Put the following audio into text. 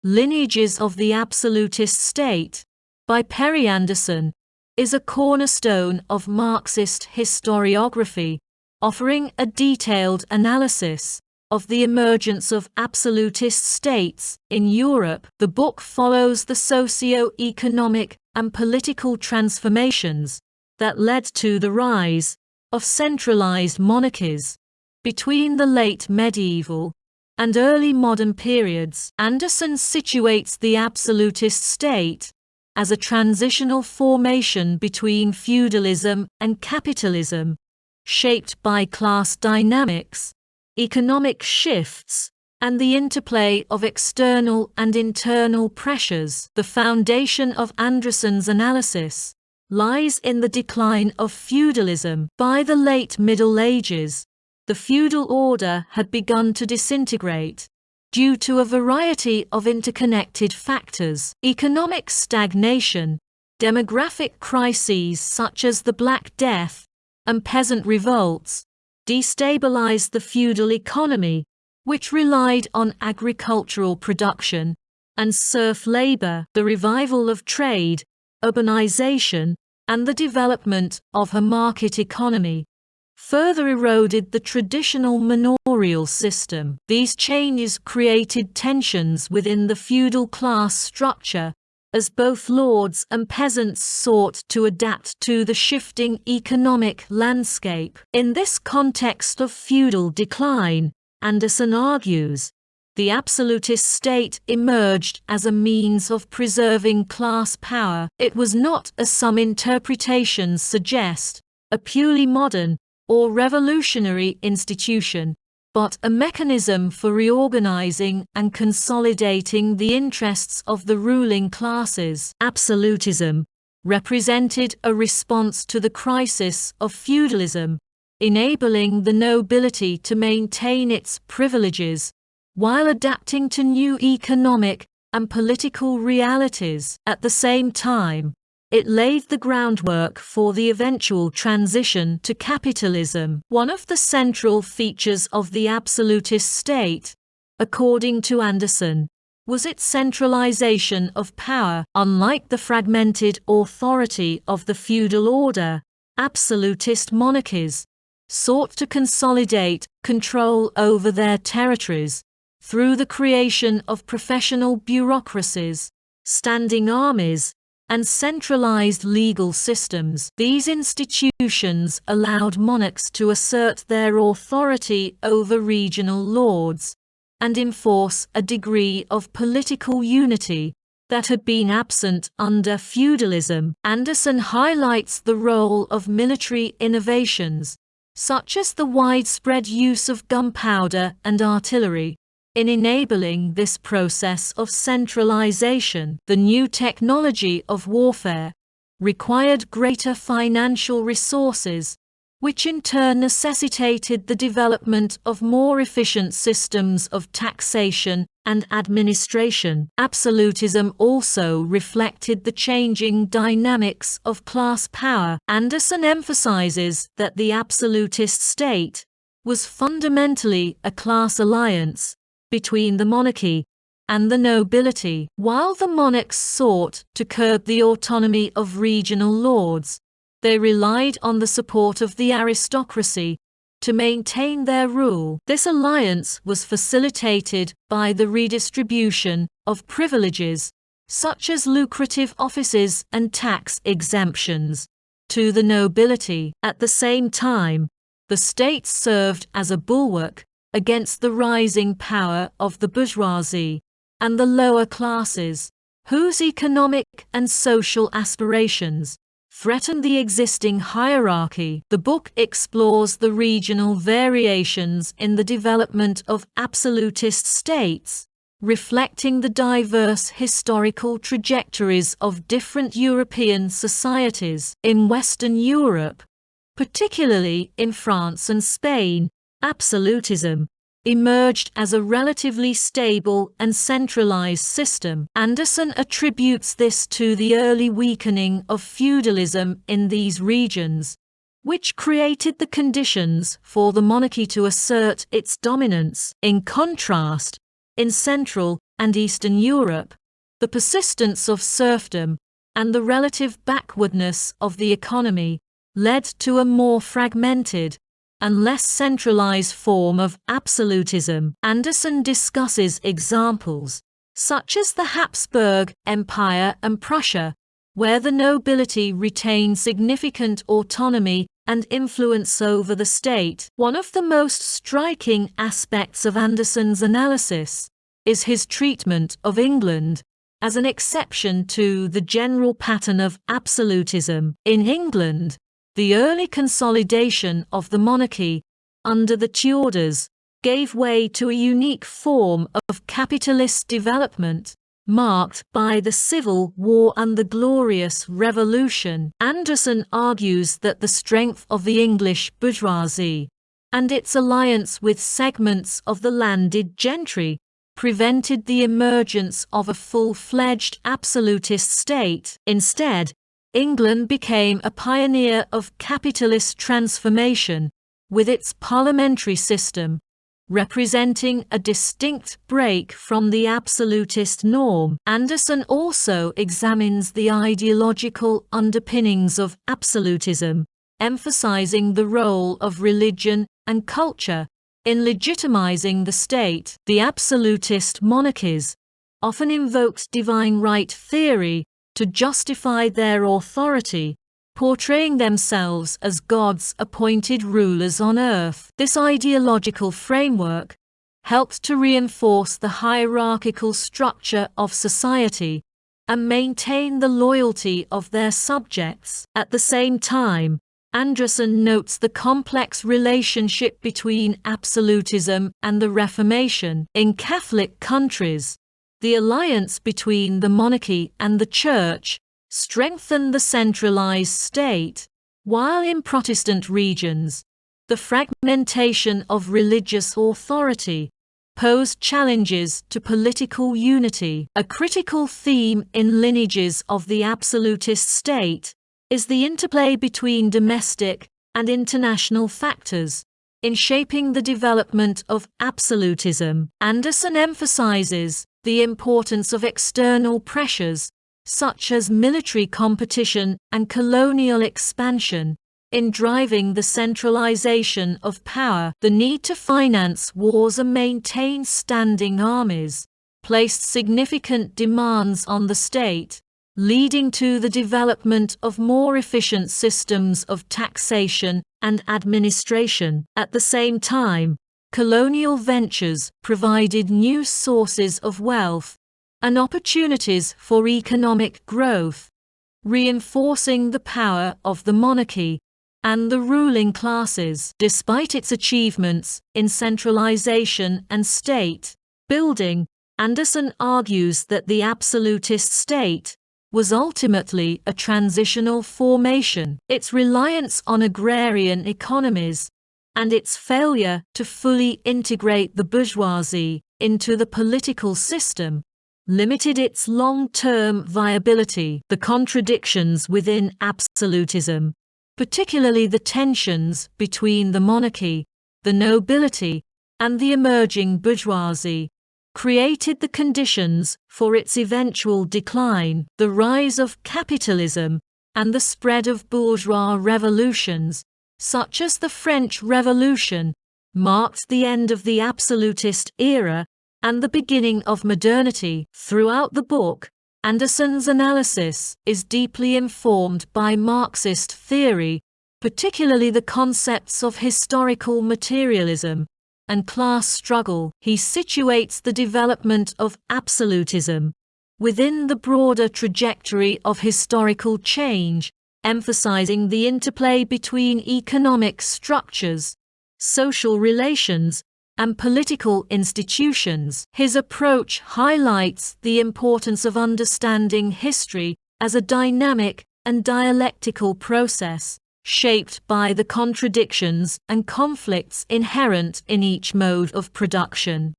Lineages of the Absolutist State, by Perry Anderson, is a cornerstone of Marxist historiography, offering a detailed analysis of the emergence of absolutist states in Europe. The book follows the socio-economic and political transformations that led to the rise of centralized monarchies between the late medieval and early modern periods. Anderson situates the absolutist state as a transitional formation between feudalism and capitalism, shaped by class dynamics, economic shifts, and the interplay of external and internal pressures. The foundation of Anderson's analysis lies in the decline of feudalism. By the late Middle Ages, the feudal order had begun to disintegrate due to a variety of interconnected factors: economic stagnation, demographic crises such as the Black Death, and peasant revolts destabilized the feudal economy, which relied on agricultural production and serf labor. The revival of trade, urbanization, and the development of a market economy further eroded the traditional manorial system. These changes created tensions within the feudal class structure, as both lords and peasants sought to adapt to the shifting economic landscape. In this context of feudal decline, Anderson argues, the absolutist state emerged as a means of preserving class power. It was not, as some interpretations suggest, a purely modern or revolutionary institution, but a mechanism for reorganizing and consolidating the interests of the ruling classes. Absolutism represented a response to the crisis of feudalism, enabling the nobility to maintain its privileges while adapting to new economic and political realities. At the same time, it laid the groundwork for the eventual transition to capitalism. One of the central features of the absolutist state, according to Anderson, was its centralization of power. Unlike the fragmented authority of the feudal order, absolutist monarchies sought to consolidate control over their territories through the creation of professional bureaucracies, standing armies, and centralized legal systems. These institutions allowed monarchs to assert their authority over regional lords and enforce a degree of political unity that had been absent under feudalism. Anderson highlights the role of military innovations, such as the widespread use of gunpowder and artillery, in enabling this process of centralization. The new technology of warfare required greater financial resources, which in turn necessitated the development of more efficient systems of taxation and administration. Absolutism also reflected the changing dynamics of class power. Anderson emphasizes that the absolutist state was fundamentally a class alliance between the monarchy and the nobility. While the monarchs sought to curb the autonomy of regional lords, they relied on the support of the aristocracy to maintain their rule. This alliance was facilitated by the redistribution of privileges, such as lucrative offices and tax exemptions, to the nobility. At the same time, the state served as a bulwark against the rising power of the bourgeoisie and the lower classes, whose economic and social aspirations threatened the existing hierarchy. The book explores the regional variations in the development of absolutist states, reflecting the diverse historical trajectories of different European societies. In Western Europe, particularly in France and Spain, absolutism emerged as a relatively stable and centralized system. Anderson attributes this to the early weakening of feudalism in these regions, which created the conditions for the monarchy to assert its dominance. In contrast, in Central and Eastern Europe, the persistence of serfdom, and the relative backwardness of the economy led to a more fragmented and less centralized form of absolutism. Anderson discusses examples, such as the Habsburg Empire and Prussia, where the nobility retained significant autonomy and influence over the state. One of the most striking aspects of Anderson's analysis is his treatment of England as an exception to the general pattern of absolutism. In England, the early consolidation of the monarchy under the Tudors gave way to a unique form of capitalist development, marked by the Civil War and the Glorious Revolution. Anderson argues that the strength of the English bourgeoisie and its alliance with segments of the landed gentry prevented the emergence of a full-fledged absolutist state. Instead, England became a pioneer of capitalist transformation, with its parliamentary system representing a distinct break from the absolutist norm. Anderson also examines the ideological underpinnings of absolutism, emphasizing the role of religion and culture in legitimizing the state. The absolutist monarchies often invoked divine right theory to justify their authority, portraying themselves as God's appointed rulers on earth. This ideological framework helped to reinforce the hierarchical structure of society and maintain the loyalty of their subjects. At the same time, Anderson notes the complex relationship between absolutism and the Reformation. In Catholic countries, the alliance between the monarchy and the Church strengthened the centralized state, while in Protestant regions, the fragmentation of religious authority posed challenges to political unity. A critical theme in Lineages of the Absolutist State is the interplay between domestic and international factors in shaping the development of absolutism. Anderson emphasizes the importance of external pressures, such as military competition and colonial expansion, in driving the centralization of power. The need to finance wars and maintain standing armies placed significant demands on the state, leading to the development of more efficient systems of taxation and administration. At the same time, colonial ventures provided new sources of wealth and opportunities for economic growth, reinforcing the power of the monarchy and the ruling classes. Despite its achievements in centralization and state building, Anderson argues that the absolutist state was ultimately a transitional formation. Its reliance on agrarian economies and its failure to fully integrate the bourgeoisie into the political system limited its long-term viability. The contradictions within absolutism, particularly the tensions between the monarchy, the nobility, and the emerging bourgeoisie, created the conditions for its eventual decline. The rise of capitalism and the spread of bourgeois revolutions, such as the French Revolution, marked the end of the absolutist era and the beginning of modernity. Throughout the book, Anderson's analysis is deeply informed by Marxist theory, particularly the concepts of historical materialism and class struggle. He situates the development of absolutism within the broader trajectory of historical change, emphasizing the interplay between economic structures, social relations, and political institutions. His approach highlights the importance of understanding history as a dynamic and dialectical process, shaped by the contradictions and conflicts inherent in each mode of production.